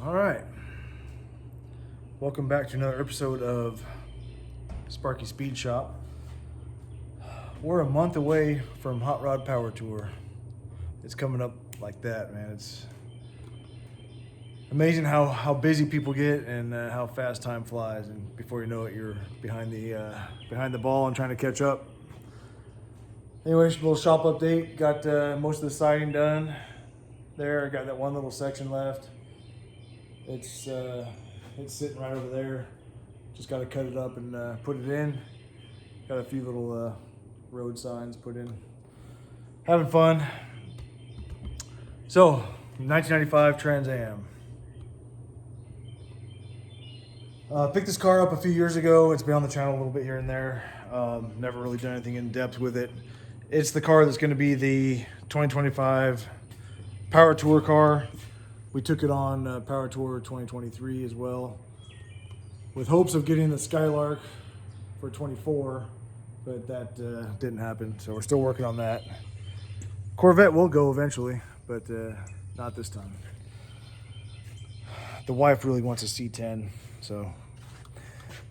All right. Welcome back to another episode of Sparky Speed Shop. We're a month away from Hot Rod Power Tour. It's coming up like that, man. It's amazing how busy people get and how fast time flies. And before you know it, you're behind the ball and trying to catch up. Anyways, little shop update. Got most of the siding done. There, got that one little section left. It's sitting right over there. Just got to cut it up and put it in. Got a few little road signs put in. Having fun. So, 1995 Trans Am. Picked this car up a few years ago. It's been on the channel a little bit here and there. Never really done anything in depth with it. It's the car that's going to be the 2025 Power Tour car. We took it on Power Tour 2023 as well, with hopes of getting the Skylark for 24, but that didn't happen. So we're still working on that. Corvette will go eventually, but not this time. The wife really wants a C10, so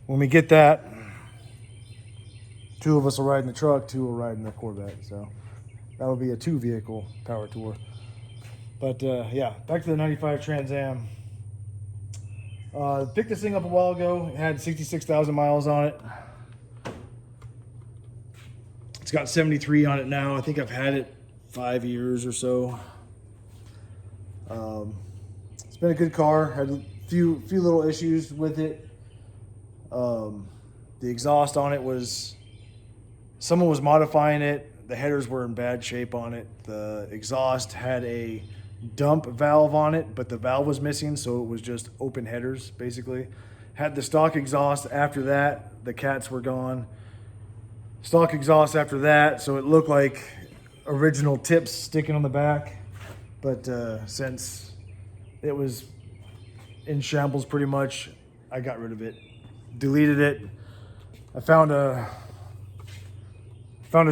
when we get that, two of us will ride in the truck, two will ride in the Corvette. So that'll be a 2-vehicle Power Tour. But yeah, back to the 95 Trans Am. Picked this thing up a while ago. It had 66,000 miles on it. It's got 73 on it now. I think I've had it 5 years or so. It's been a good car. Had a few little issues with it. The exhaust on it was, someone was modifying it. The headers were in bad shape on it. The exhaust had a dump valve on it, but the valve was missing, so it was just open headers basically. Had the stock exhaust after that. The cats were gone. Stock exhaust after that, so it looked like original tips sticking on the back, but since it was in shambles pretty much, I got rid of it, deleted it. I found a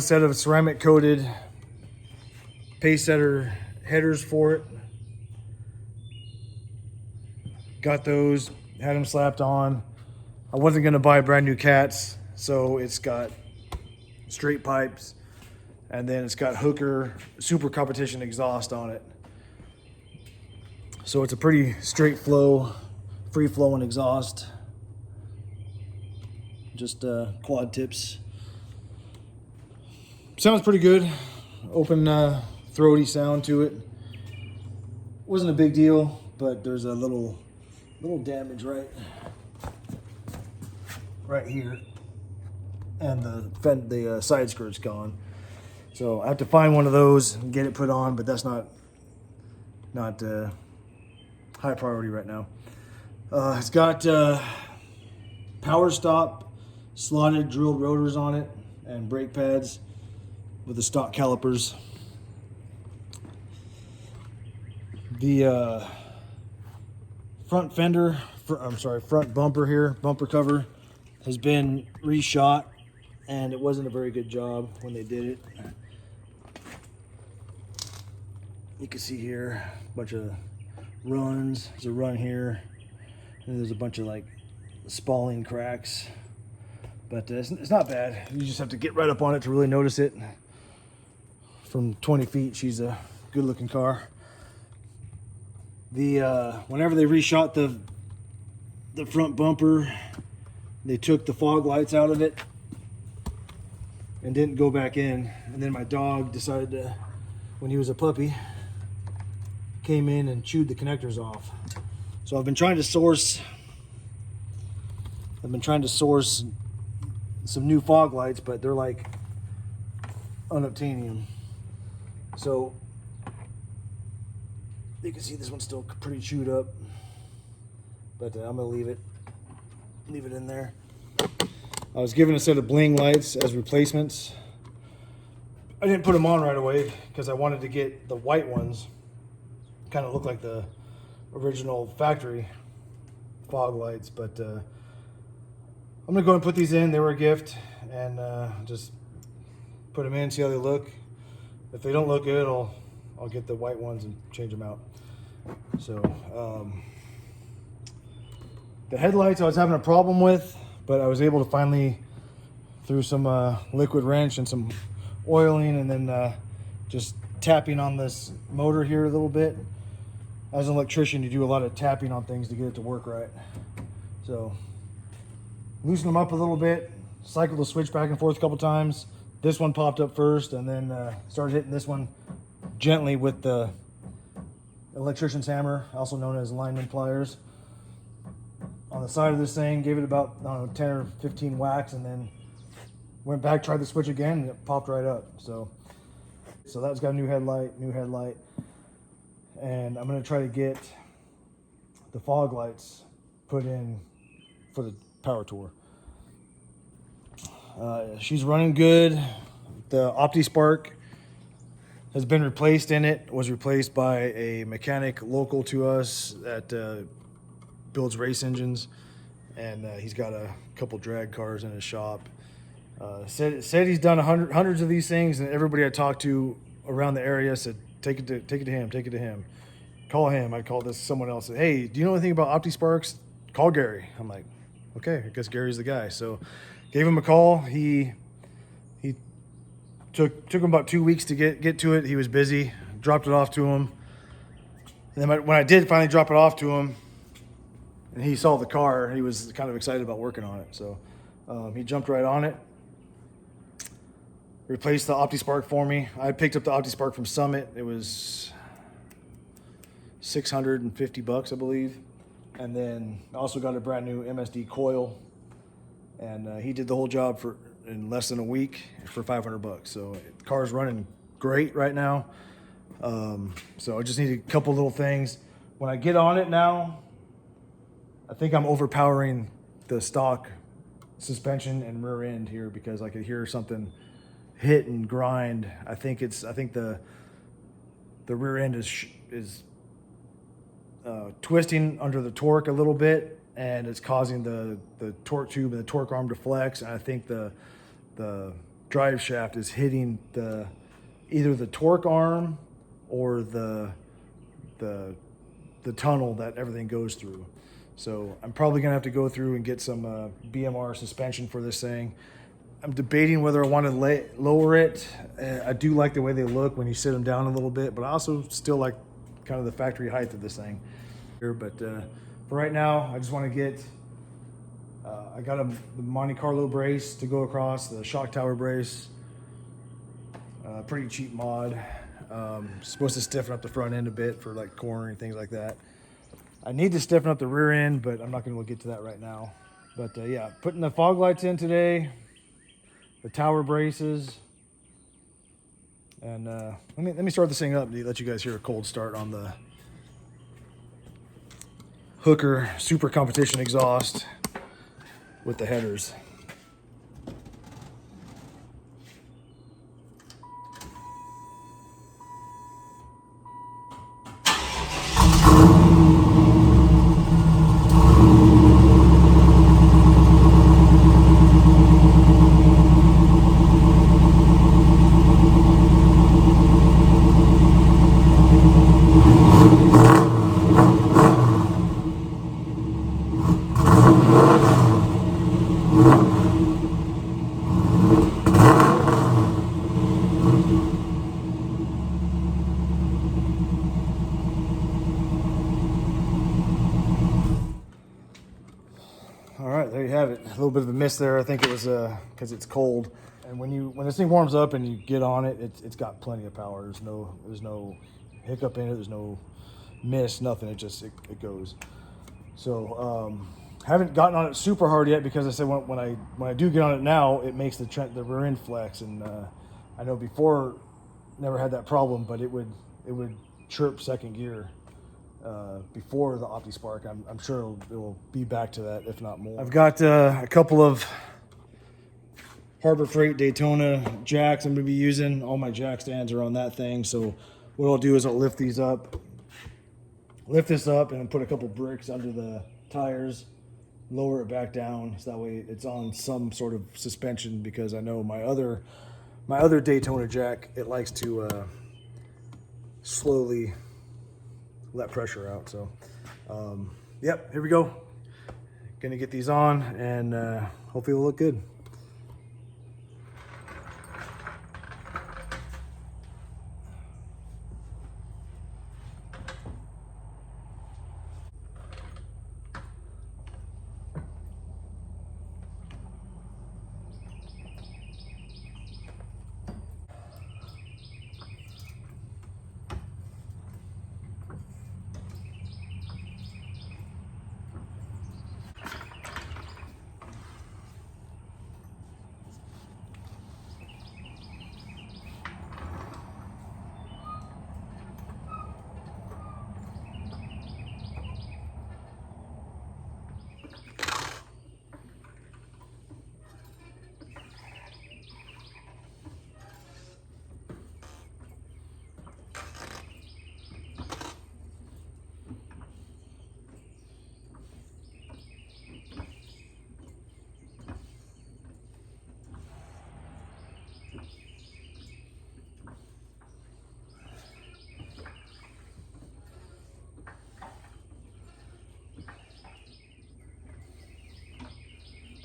set of ceramic coated pace setter headers for it. Got those, had them slapped on. I wasn't gonna buy brand new cats, so it's got straight pipes, and then it's got Hooker Super Competition exhaust on it. So it's a pretty straight flow, free flowing exhaust. Just quad tips. Sounds pretty good. Open throaty sound to it. Wasn't a big deal, but there's a little damage right here, and the side skirt's gone. So I have to find one of those and get it put on, but that's not high priority right now. It's got power stop slotted drilled rotors on it and brake pads with the stock calipers. The front bumper here, bumper cover, has been reshot, and it wasn't a very good job when they did it. You can see here a bunch of runs. There's a run here, and there's a bunch of like spalling cracks, but it's not bad. You just have to get right up on it to really notice it. From 20 feet, she's a good looking car. Whenever they reshot the front bumper, they took the fog lights out of it and didn't go back in. And then my dog decided to, when he was a puppy, came in and chewed the connectors off. So I've been trying to source some new fog lights, but they're like unobtainium. So you can see this one's still pretty chewed up, but I'm gonna leave it in there. I was given a set of Bling lights as replacements. I didn't put them on right away because I wanted to get the white ones, kind of look like the original factory fog lights, but I'm gonna go and put these in. They were a gift, and just put them in, see how they look. If they don't look good, I'll get the white ones and change them out. So The headlights I was having a problem with, but I was able to finally, through some liquid wrench and some oiling, and then just tapping on this motor here a little bit. As an electrician, you do a lot of tapping on things to get it to work right. So loosen them up a little bit, cycled the switch back and forth a couple times. This one popped up first, and then started hitting this one gently with the electrician's hammer, also known as lineman pliers, on the side of this thing. Gave it about, I don't know, 10 or 15 whacks, and then went back, tried the switch again, and it popped right up. So that's got a new headlight, and I'm gonna try to get the fog lights put in for the power tour. She's running good. The OptiSpark has been replaced in it. Was replaced by a mechanic local to us that builds race engines, and he's got a couple drag cars in his shop. Said he's done hundreds of these things, and everybody I talked to around the area said, take it to him. Call him. I called this someone else. Said, hey, do you know anything about OptiSparks? Call Gary. I'm like, okay, I guess Gary's the guy. So gave him a call. He took him about 2 weeks to get to it. He was busy. Dropped it off to him. And then when I did finally drop it off to him, and he saw the car, he was kind of excited about working on it. So he jumped right on it. Replaced the OptiSpark for me. I picked up the OptiSpark from Summit. It was $650, I believe. And then I also got a brand new MSD coil, and he did the whole job in less than a week for $500. So the car's running great right now. So I just need a couple little things. When I get on it now, I think I'm overpowering the stock suspension and rear end here, because I could hear something hit and grind. I think the rear end is twisting under the torque a little bit, and it's causing the torque tube and the torque arm to flex. And I think the drive shaft is hitting either the torque arm or the tunnel that everything goes through. So I'm probably gonna have to go through and get some BMR suspension for this thing. I'm debating whether I want to lower it. I do like the way they look when you sit them down a little bit, but I also still like kind of the factory height of this thing. But for right now, I just want to get, I got the Monte Carlo brace to go across, the shock tower brace. Pretty cheap mod. Supposed to stiffen up the front end a bit for like cornering, things like that. I need to stiffen up the rear end, but I'm not going to get to that right now. But yeah, putting the fog lights in today, the tower braces, and let me start this thing up and let you guys hear a cold start on the Hooker Super Competition exhaust with the headers. All right, there you have it. A little bit of a miss there. I think it was because it's cold. And when this thing warms up and you get on it, it's got plenty of power. There's no hiccup in it. There's no miss, nothing. It goes. So haven't gotten on it super hard yet, because I said when I do get on it now, it makes the rear end flex. And I know before never had that problem, but it would chirp second gear. Before the OptiSpark. I'm sure it will be back to that, if not more. I've got a couple of Harbor Freight Daytona jacks I'm going to be using. All my jack stands are on that thing. So what I'll do is I'll lift this up and put a couple bricks under the tires, lower it back down, so that way it's on some sort of suspension, because I know my other Daytona jack, it likes to slowly let pressure out. So yep, here we go. Gonna get these on and hopefully it'll look good.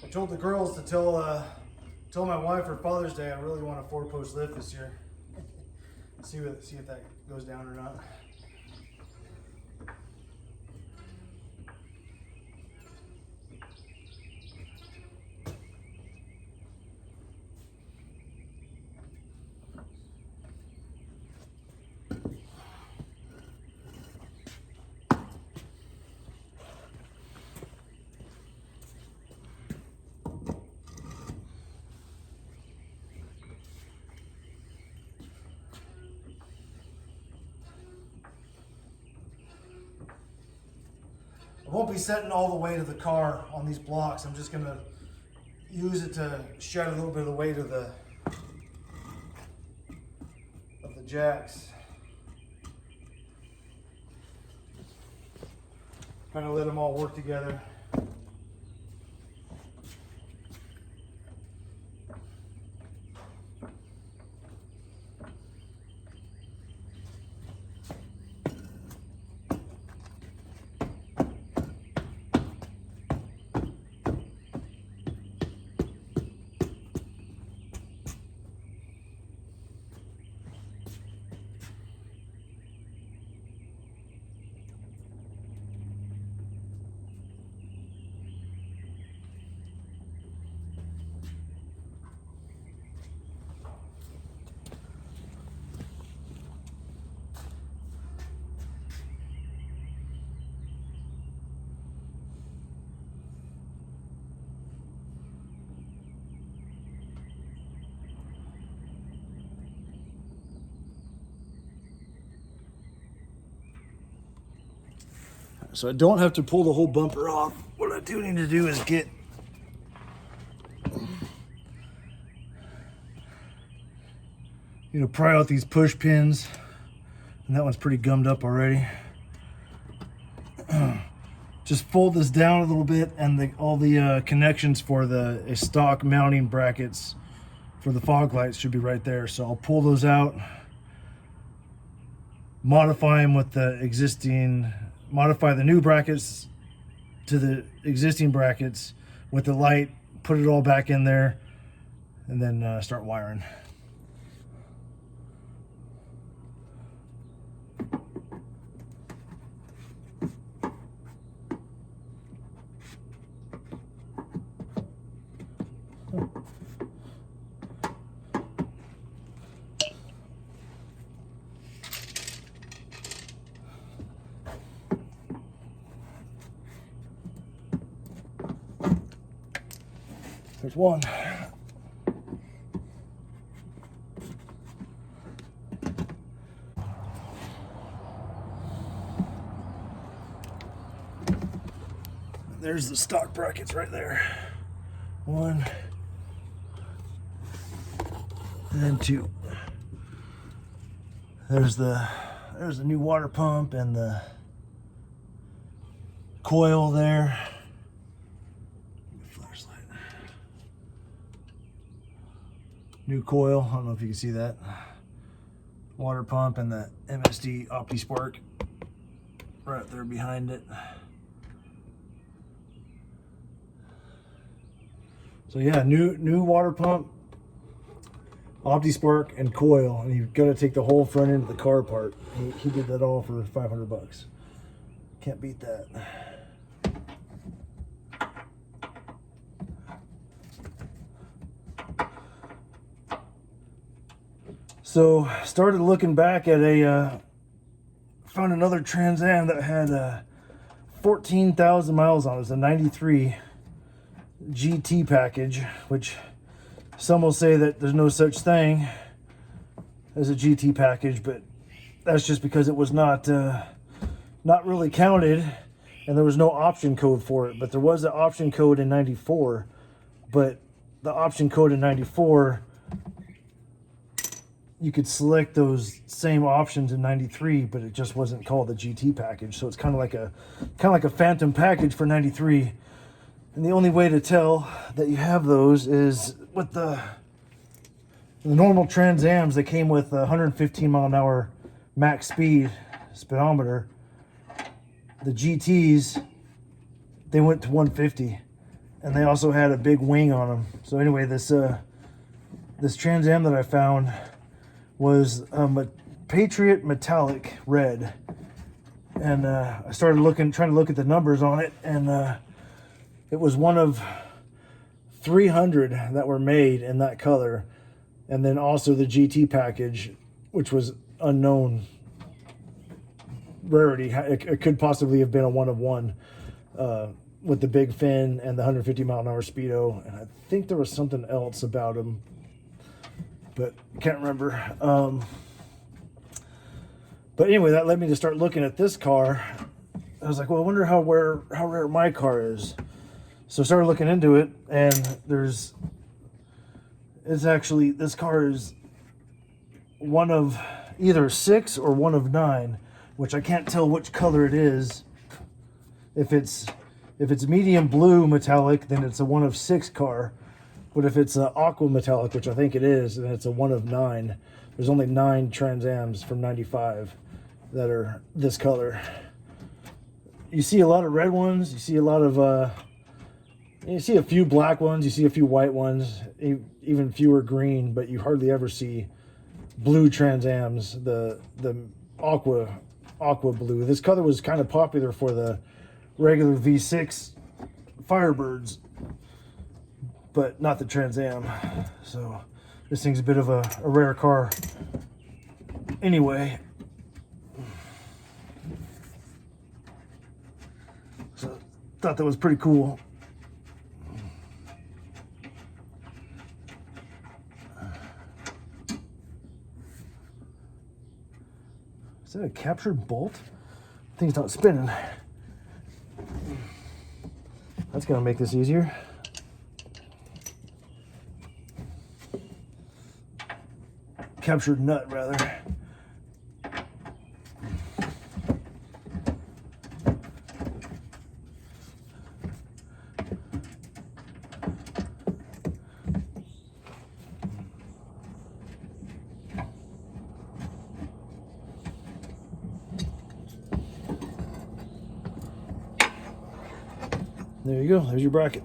I told the girls to tell my wife for Father's Day I really want a 4-post lift this year. see if that goes down or not. I won't be setting all the weight of the car on these blocks. I'm just gonna use it to shed a little bit of the weight of the jacks. Kind of let them all work together. So I don't have to pull the whole bumper off. What I do need to do is get pry out these push pins, and that one's pretty gummed up already. Just fold this down a little bit, and all the connections for the stock mounting brackets for the fog lights should be right there. So I'll pull those out, modify them with the existing, modify the new brackets to the existing brackets with the light, put it all back in there, and then start wiring. There's one. There's the stock brackets right there. One. And then two. There's the new water pump and the coil there. Flashlight. New coil. I don't know if you can see that. Water pump and the MSD OptiSpark right there behind it. So yeah, new water pump, OptiSpark, and coil, and you've got to take the whole front end of the car apart. He did that all for $500. Can't beat that. So started looking back at found another Trans Am that had 14,000 miles on it. It was a 93 GT package, which some will say that there's no such thing as a GT package, but that's just because it was not really counted, and there was no option code for it. But there was an option code in 94, but the option code in 94, you could select those same options in 93, but it just wasn't called the GT package. So it's kind of like a phantom package for 93. And the only way to tell that you have those is with the normal Trans Ams. They came with 115 mile an hour max speedometer. The GTs, they went to 150, and they also had a big wing on them. So anyway, this Trans Am that I found was a Patriot Metallic Red, and I started trying to look at the numbers on it, and it was one of 300 that were made in that color, and then also the GT package, which was unknown rarity. It could possibly have been a one of one with the big fin and the 150 mile an hour speedo, and I think there was something else about them, but can't remember. But anyway, that led me to start looking at this car. I was like, well, I wonder how rare my car is. So I started looking into it, and this car is one of either 6 or one of 9, which I can't tell which color it is. If it's medium blue metallic, then it's a one of 6 car. But if it's aqua metallic, which I think it is, then it's a one of 9. There's only 9 Trans Ams from 95 that are this color. You see a lot of red ones. You see a lot of you see a few black ones. You see a few white ones. Even fewer green. But you hardly ever see blue Trans Ams. The aqua blue. This color was kind of popular for the regular V6 Firebirds, but not the Trans Am. So this thing's a bit of a rare car. Anyway, so thought that was pretty cool. Is that a captured bolt? Thing's not spinning. That's gonna make this easier. Captured nut, rather. There you go. There's your bracket.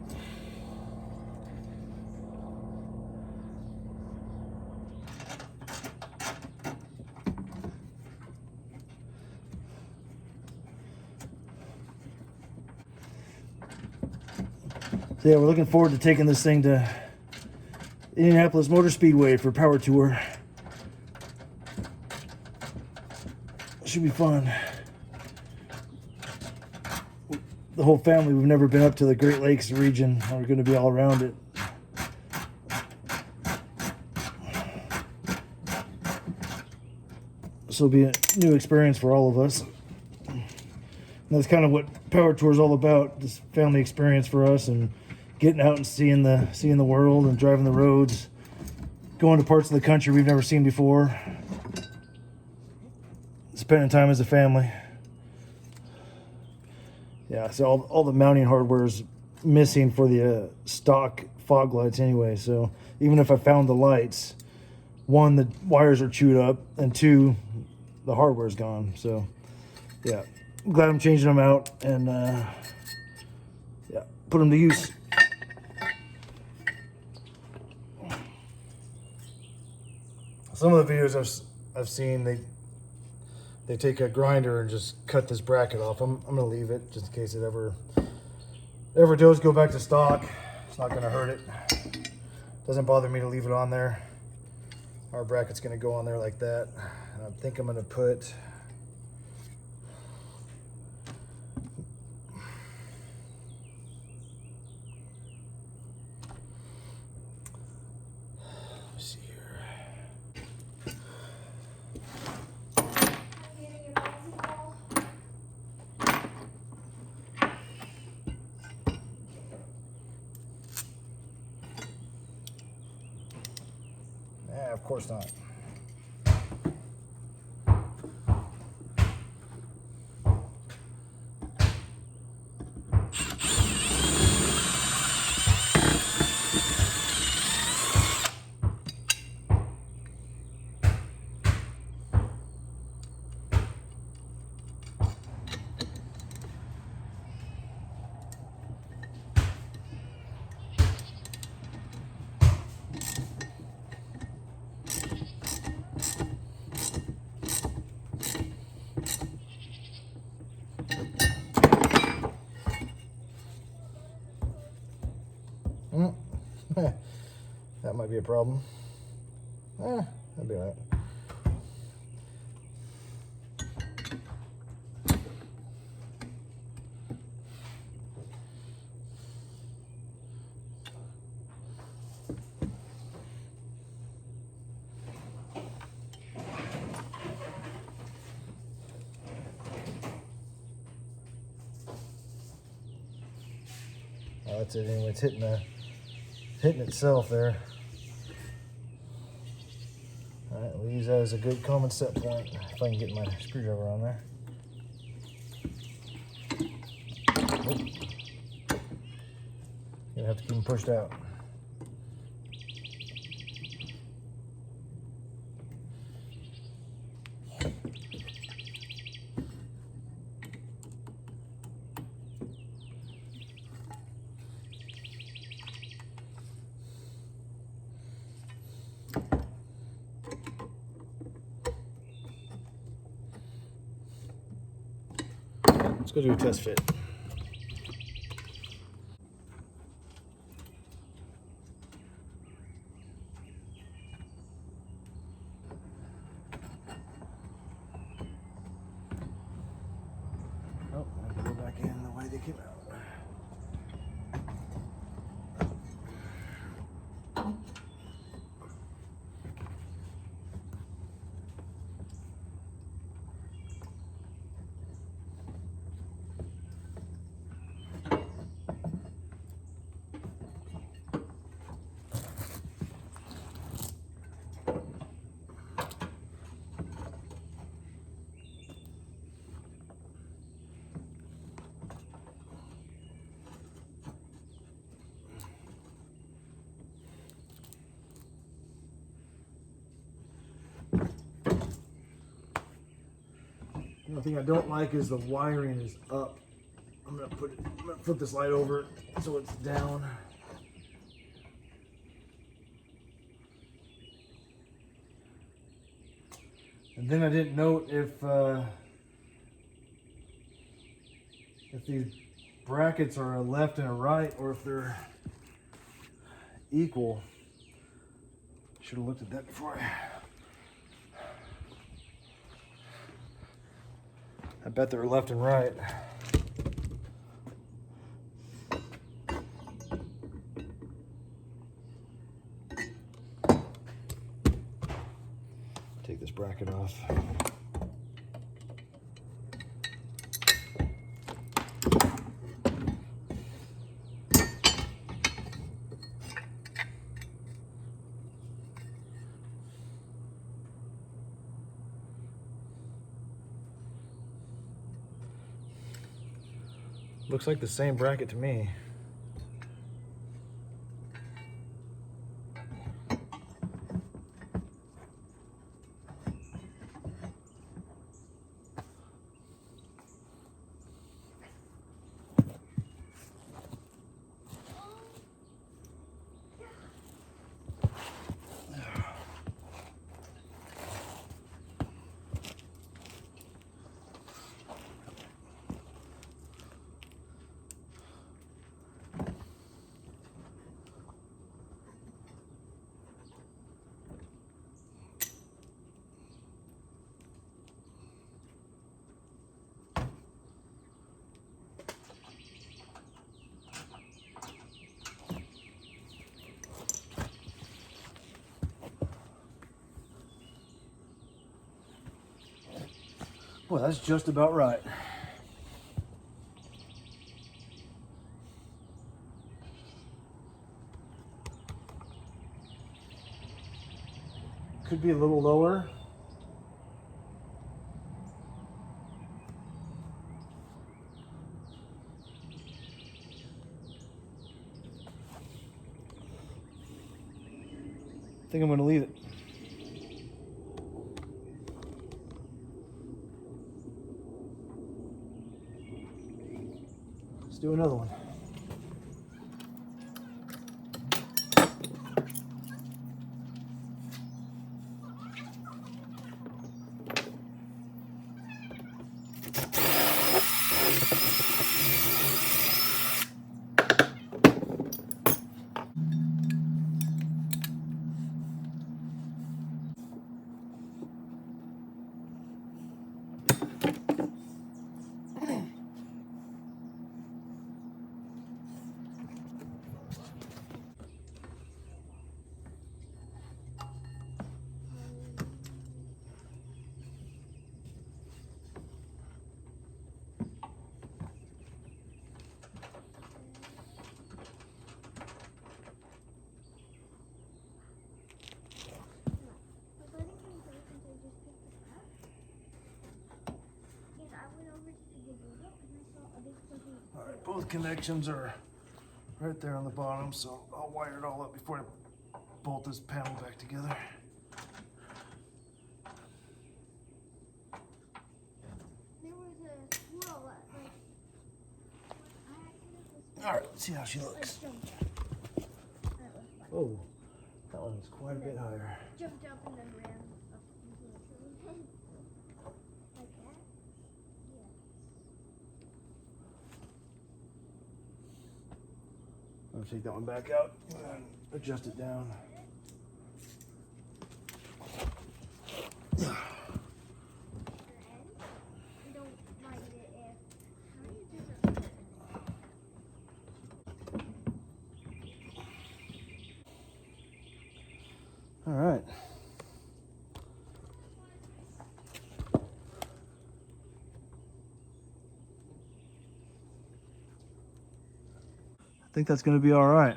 So yeah, we're looking forward to taking this thing to Indianapolis Motor Speedway for Power Tour. Should be fun. The whole family, we've never been up to the Great Lakes region. We're going to be all around it. This will be a new experience for all of us. And that's kind of what Power Tour is all about, this family experience for us, and getting out and seeing the world and driving the roads, going to parts of the country we've never seen before, spending time as a family. Yeah, so all the mounting hardware is missing for the stock fog lights anyway. So even if I found the lights, 1, the wires are chewed up, and 2, the hardware's gone. So yeah, I'm glad I'm changing them out and yeah, put them to use. some of the videos I've seen, they take a grinder and just cut this bracket off. I'm gonna leave it just in case it ever does go back to stock. It's not gonna hurt it. Doesn't bother me to leave it on there. Our bracket's gonna go on there like that. And I think I'm gonna put of course not. That might be a problem. That'd be all right. Oh, that's it anyway. It's hitting itself there. All right, we'll use that as a good common set point if I can get my screwdriver on there. Nope. Gonna have to keep them pushed out. Let's go do a test fit. Oh, I can go back in the way they came out. The only thing I don't like is the wiring is up. I'm gonna flip this light over so it's down. And then I didn't note if these brackets are a left and a right, or if they're equal. Should have looked at that before. I bet they're left and right. Take this bracket off. Looks like the same bracket to me. Well, that's just about right. Could be a little lower. I think I'm going to leave it. Let's do another one. All right, both connections are right there on the bottom, so I'll wire it all up before I bolt this panel back together. There was a squirrel All right, let's see how she looks. Oh, that one's quite a bit higher. Jumped up and then ran up into the tree. Like that? Yeah. I'm gonna take that one back out and adjust it down. You don't mind it if. How do you do that? All right. I think that's going to be all right.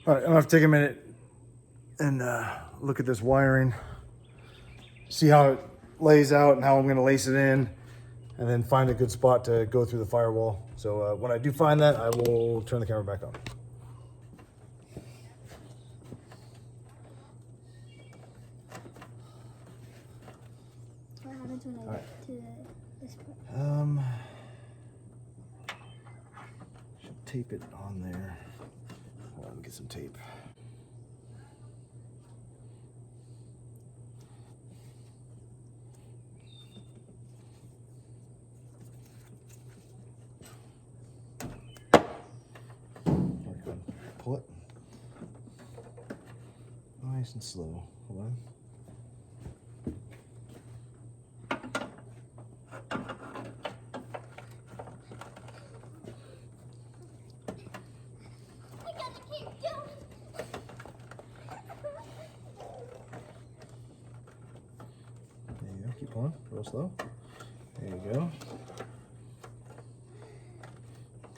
All right, I'm gonna have to take a minute and look at this wiring, see how it lays out and how I'm gonna lace it in, and then find a good spot to go through the firewall. So when I do find that, I will turn the camera back on. What happens when I get to this part? Should tape it on there. Hold on, let me get some tape. Pull it. Nice and slow. Hold on. I gotta keep going. There you go. Keep pulling. Real slow. There you go.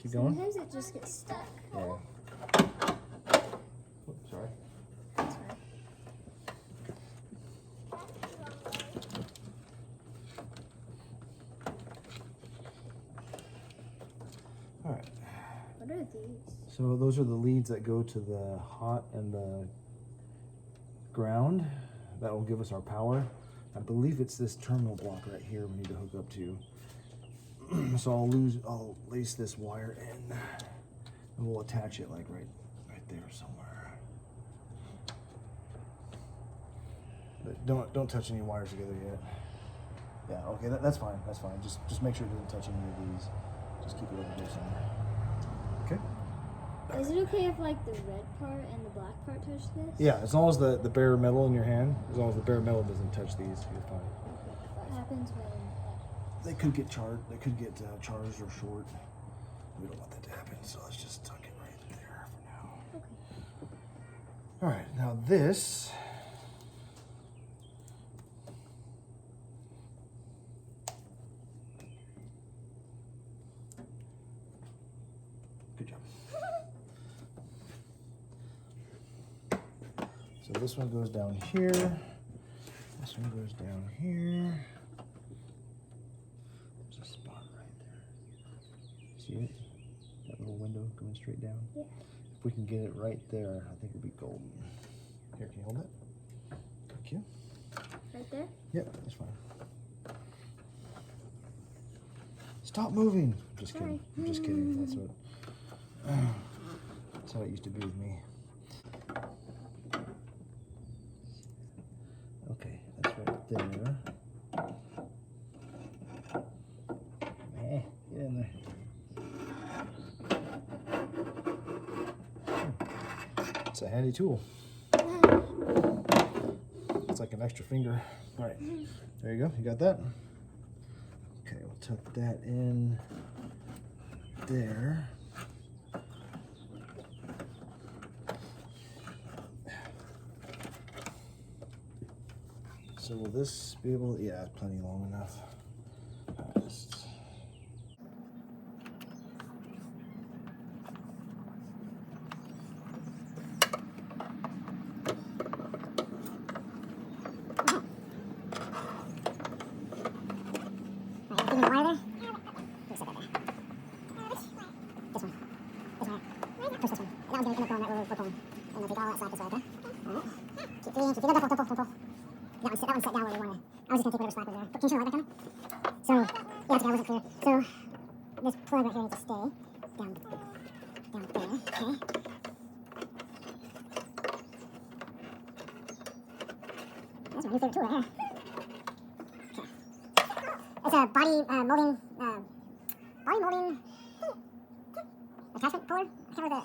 Keep going. Sometimes it just gets stuck. Yeah. Oops, sorry. That's fine. All right. What are these? So those are the leads that go to the hot and the ground. That will give us our power. I believe it's this terminal block right here we need to hook up to. So I'll lace this wire in and we'll attach it like right there somewhere. But don't touch any wires together yet. Yeah, okay, that's fine. That's fine. Just make sure it doesn't touch any of these. Just keep it over here somewhere. Okay. Is it okay if like the red part and the black part touch this? Yeah, as long as the bare metal in your hand, as long as the bare metal doesn't touch these, you're fine. What happens when they could get charged. They could get charged or short. We don't want that to happen, so let's just tuck it right there for now. Okay. All right, now this. Good job. So this one goes down here. This one goes down here. There's a spot right there. See it? That little window going straight down? Yeah. If we can get it right there, I think it'll be golden. Here, can you hold it? Thank you. Right there? Yep, that's fine. Stop moving. Just kidding. I'm just kidding. That's what. That's how it used to be with me. Okay, that's right there. Get in there. It's a handy tool. It's like an extra finger. All right, there you go. You got that? Okay, we'll tuck that in there. So will this be able to, yeah, plenty long enough. All right, That one's set down where we wanted. I was just going to take whatever slack was there. But can you show the light back on? So, yeah, it's okay, I wasn't clear. So, this plug right here needs to stay down there. Okay. That's my new favorite tool right here. Okay. It's a body molding attachment puller. I can't remember the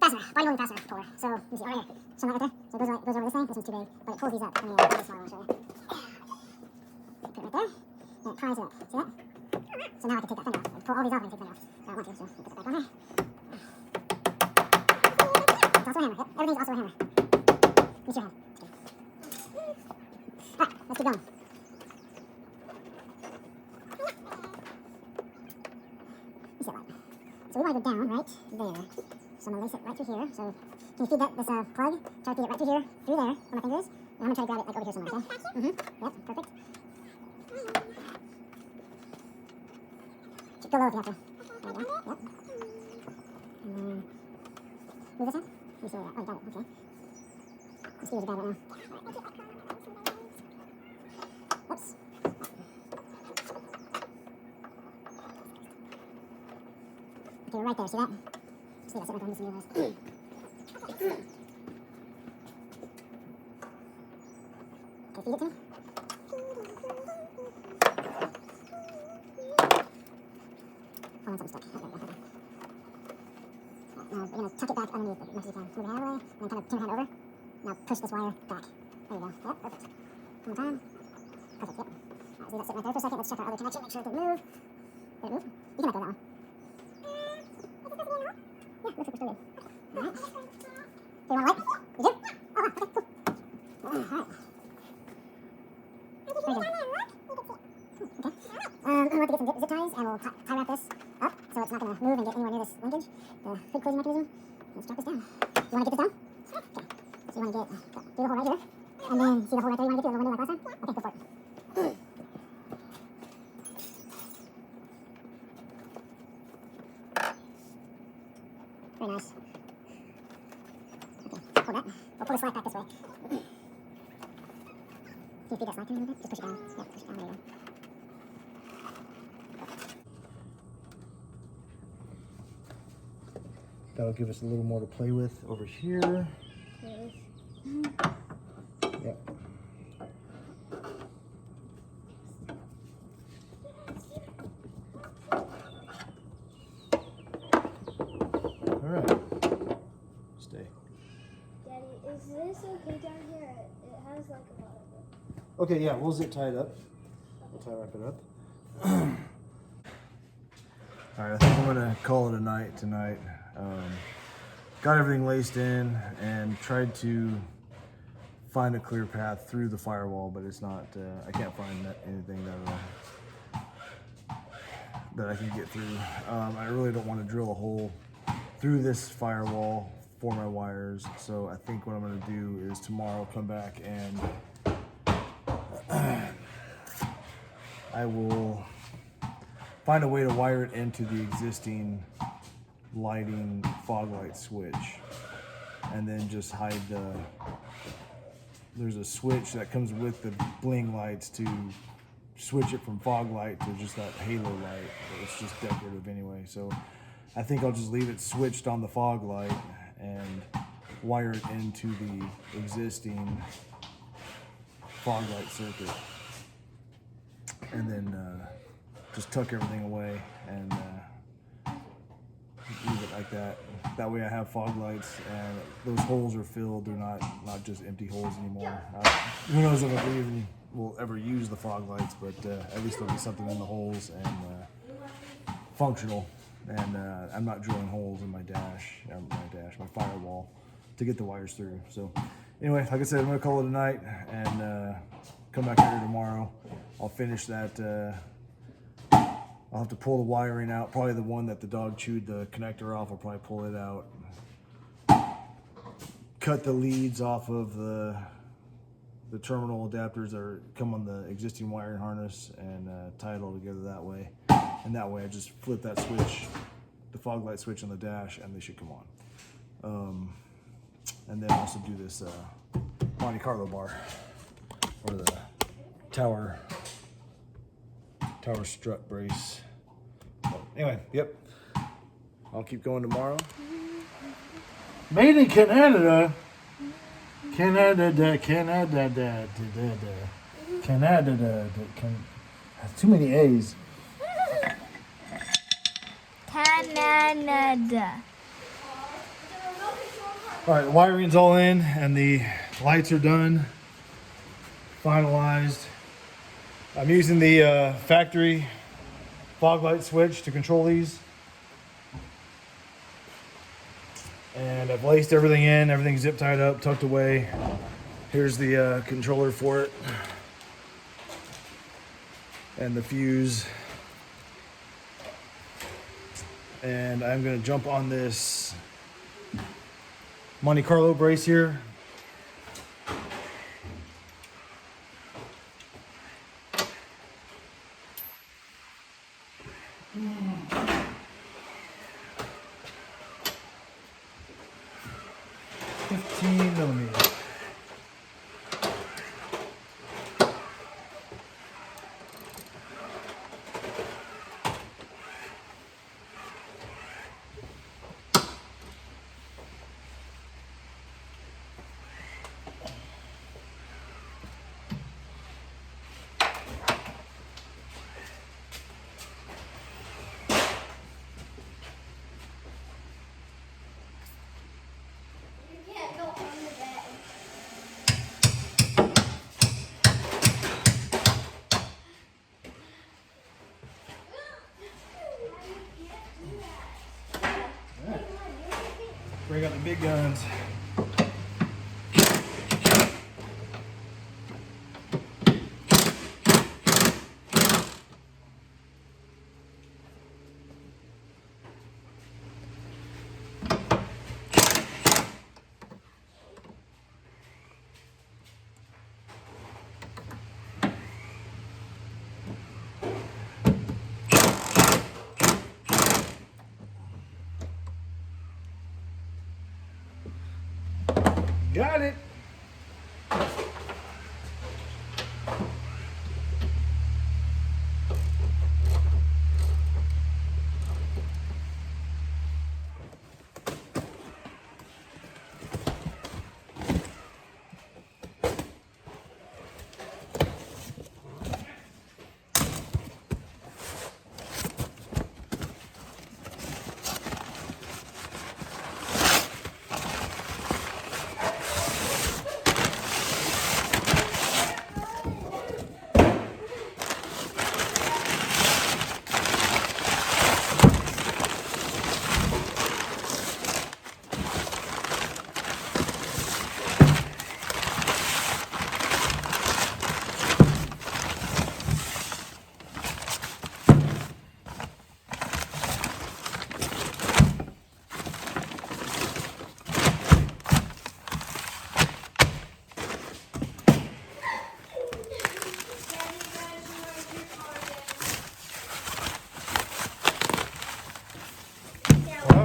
fastener. Body molding fastener puller. So, let me see, right here. So right there. So it goes over this thing. This one's too big, but it pulls these up. I mean, this is smaller, I'll show you. Put it right there, and it pries it up. See that? So now I can take that fender off. Pull all these off and take the fender off. I want to, so put that back on there. It's also a hammer. Yep, everything's also a hammer. Use your hand. Alright, let's keep going. You see that light. So we want to go down right there. So I'm going to lace it right through here. So can you feed this plug? Try to feed it right through here, through there, where my finger is. And I'm going to try to grab it like over here somewhere, okay? Yep, perfect. Go low if you have to. There you go, yep. And then, move this up. Let me see where that, oh, you got it, okay. The screws are bad right now. Oops. Okay, we're right there, see that? See that, sit right there, I'm missing yours. Feed it to me. Oh, that's stuck. Okay, okay. Right, now we're going to tuck it back underneath as much as you can. Move your hand away, and then kind of turn your hand over. Now push this wire back. There you go. Yep, perfect. One more time. Perfect, yep. Alright, so leave that sit right there for a second. Let's check our other connection. Make sure it didn't move. Did it move? You can let go of that one. Yeah, looks like we're still good. Alright. So you want a light? You do? Oh, okay, cool. Alright. Very good. Okay. I'm going to get some zip ties, and we'll tie wrap this up so it's not going to move and get anywhere near this linkage, the hood closing mechanism. Let's drop this down. You want to get this down? Okay. So you want to get through the hole right here, and then see the hole right there you want to get through the window like last time? Okay, go for it. Very nice. Okay, pull that. We'll pull the slack back this way. Can you feed that slack to me a little bit? Just push it down. Yeah, push it down. There you go. that'll give us a little more to play with over here. Yep. All right. Stay. Daddy, is this okay down here? It has like a lot of it. Okay, yeah, we'll zip tie it up. We'll tie wrap it up. All right, I think I'm gonna call it a night tonight. Got everything laced in and tried to find a clear path through the firewall, but it's not. I can't find anything that I can get through. I really don't want to drill a hole through this firewall for my wires, so I think what I'm gonna do is tomorrow come back and I will find a way to wire it into the existing lighting fog light switch, and then just hide there's a switch that comes with the Bling lights to switch it from fog light to just that halo light. It's just decorative anyway, so I think I'll just leave it switched on the fog light and wire it into the existing fog light circuit, and then just tuck everything away and leave it like that. That way I have fog lights and those holes are filled. They're not just empty holes anymore. Who knows if I even will ever use the fog lights, but at least there'll be something in the holes and functional. And I'm not drilling holes in my my firewall to get the wires through. So anyway, like I said, I'm gonna call it a night and come back here tomorrow. I'll finish that. I'll have to pull the wiring out. Probably the one that the dog chewed the connector off. I'll probably pull it out. Cut the leads off of the terminal adapters that come on the existing wiring harness and tie it all together that way. And that way I just flip that switch, the fog light switch on the dash, and they should come on. And then also do this Monte Carlo bar, or the tower strut brace. But anyway, yep. I'll keep going tomorrow. Made in Canada. Too many A's. Canada. All right, the wiring's all in and the lights are done, finalized. I'm using the factory fog light switch to control these. And I've laced everything in, everything's zip tied up, tucked away. Here's the controller for it. And the fuse. And I'm gonna jump on this Monte Carlo brace here. $15mm. Bring up the big guns. Got it.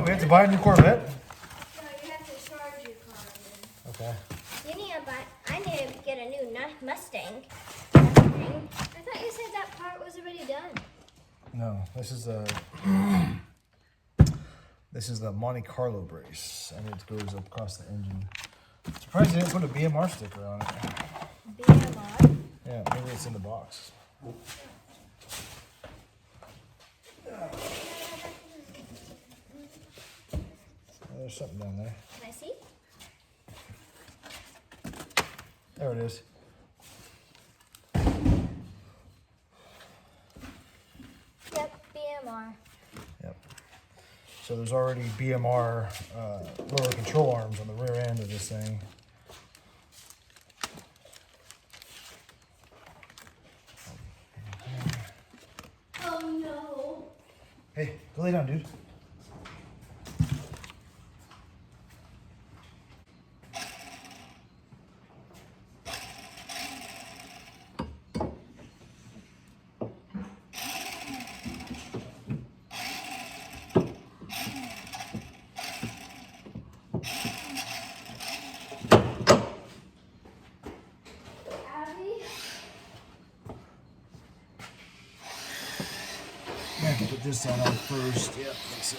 we have to buy a new Corvette? No, you have to charge your car. Okay. You need to buy. I need to get a new Mustang. I thought you said that part was already done. No, this is the Monte Carlo brace, and it goes across the engine. Surprised they didn't put a BMR sticker on it. BMR? Yeah, maybe it's in the box. There's something down there. Can I see? There it is. Yep, BMR. Yep. So there's already BMR lower control arms on the rear end of this thing. Oh no. Hey, go lay down, dude. I have to put this side on first. Yeah, I think so.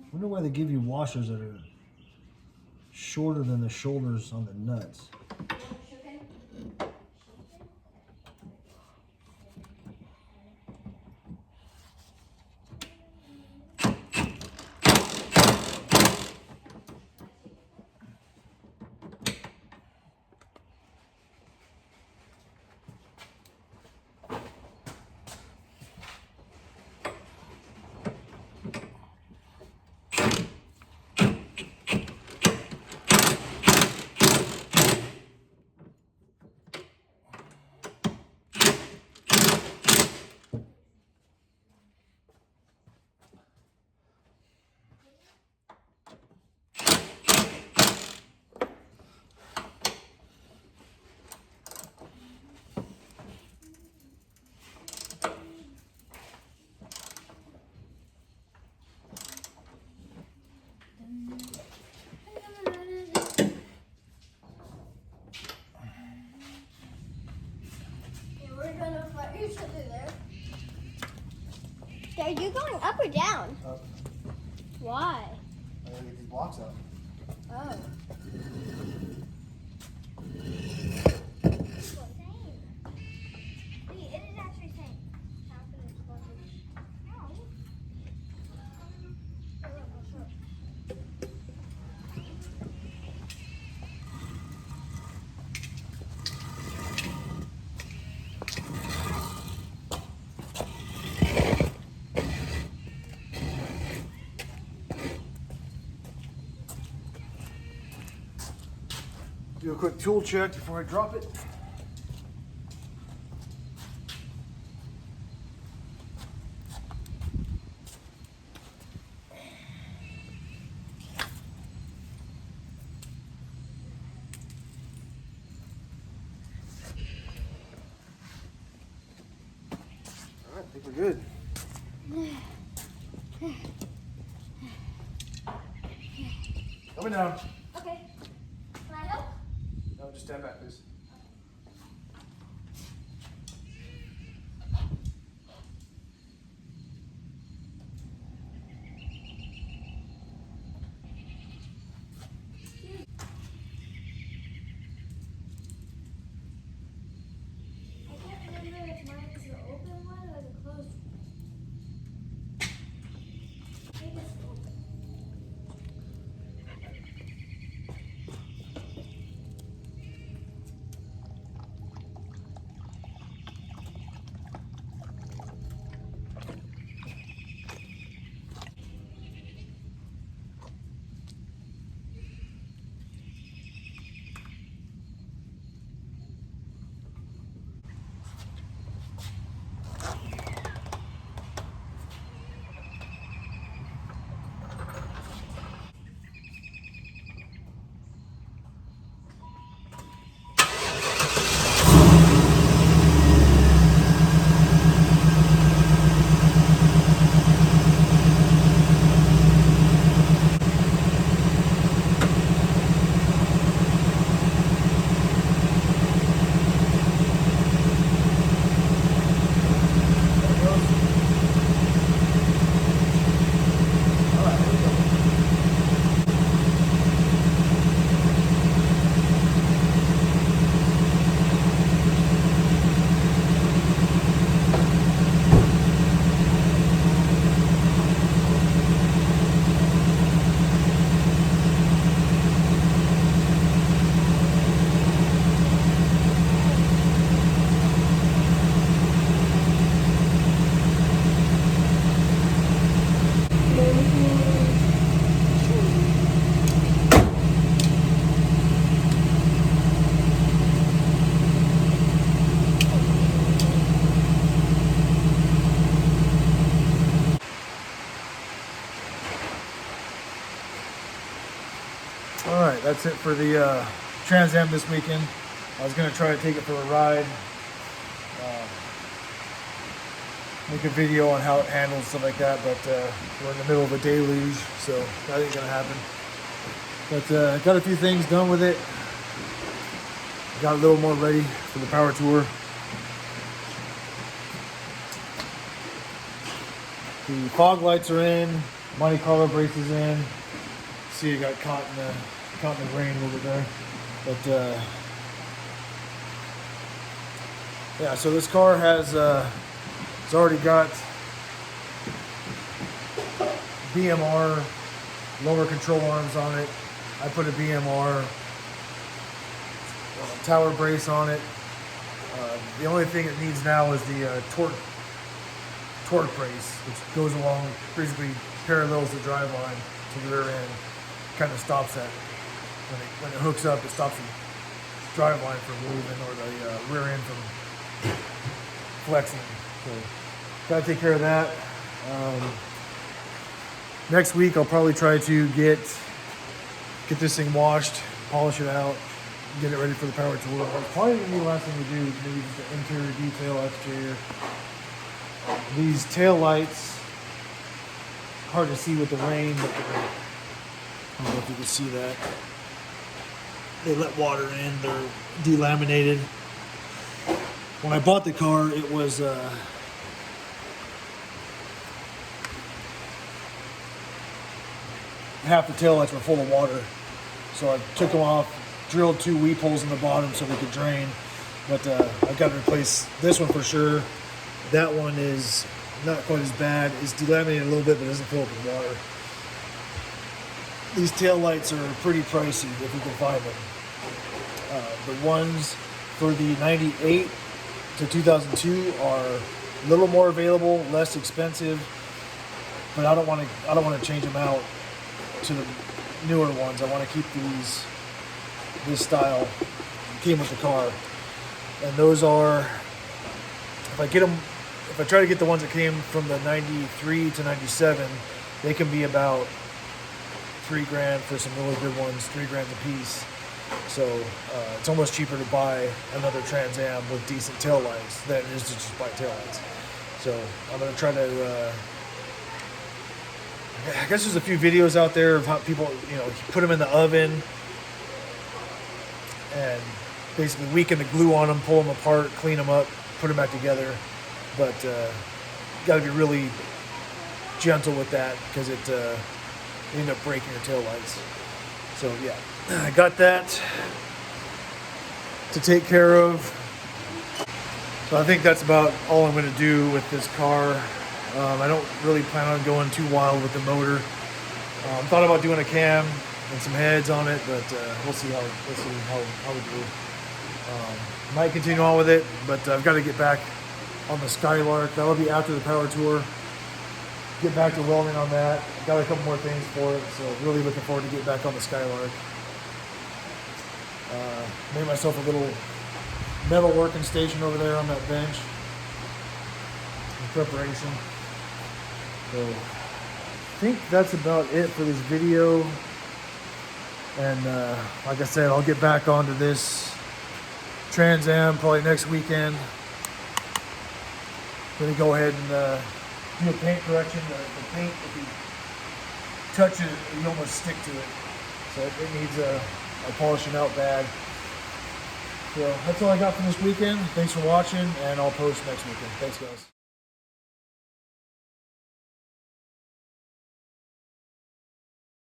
I wonder why they give you washers that are shorter than the shoulders on the nuts. Are you going up or down? Up. Why? I gotta get these blocks out. Oh. Do a quick tool check before I drop it. All right, I think we're good. Coming down. Okay. Can I help? No, just stand back, please. I can't remember if mine is the open one or the closed one. I think it's open. that's it for the Trans Am this weekend. I was gonna try to take it for a ride, make a video on how it handles, stuff like that, but we're in the middle of a deluge, so that ain't gonna happen. But got a few things done with it. Got a little more ready for the power tour. The fog lights are in, Monte Carlo braces in. See, it got caught in the rain a little bit there. But yeah, so this car has it's already got BMR lower control arms on it. I put a BMR tower brace on it. The only thing it needs now is the torque brace, which goes along, basically parallels the driveline to the rear end. Kind of stops that. When it hooks up, it stops the driveline from moving or the rear end from flexing. So, gotta take care of that. Next week, I'll probably try to get this thing washed, polish it out, get it ready for the power tour. Probably gonna be the last thing we do, maybe just the interior detail, exterior. These tail lights, hard to see with the rain, but I don't know if you can see that. They let water in, they're delaminated. When I bought the car, it was half the tail lights were full of water. So I took them off, drilled 2 weep holes in the bottom so they could drain. But I've got to replace this one for sure. That one is not quite as bad. It's delaminated a little bit, but it doesn't fill up with water. These tail lights are pretty pricey if you can find them. The ones for the 98 to 2002 are a little more available, less expensive, but I don't want to change them out to the newer ones. I want to keep this style came with the car, and those are, if I try to get the ones that came from the 93 to 97, they can be about $3,000 for some really good ones, $3,000 a piece. So it's almost cheaper to buy another Trans Am with decent tail lights than it is to just buy tail lights. So I'm gonna try to. I guess there's a few videos out there of how people, put them in the oven and basically weaken the glue on them, pull them apart, clean them up, put them back together. But got to be really gentle with that because it you end up breaking your tail lights. So yeah, I got that to take care of. So I think that's about all I'm going to do with this car. I don't really plan on going too wild with the motor. Thought about doing a cam and some heads on it, but we'll see how we do. Might continue on with it, but I've got to get back on the Skylark. That'll be after the power tour. Get back to welding on that. Got a couple more things for it, so really looking forward to get back on the Skylark. Made myself a little metal working station over there on that bench in preparation. So I think that's about it for this video. And like I said, I'll get back onto this Trans Am probably next weekend. Gonna go ahead and do a paint correction. The paint, if you touch it, you almost stick to it. So it needs a polishing out bad. So that's all I got for this weekend. Thanks for watching, and I'll post next weekend. Thanks, guys.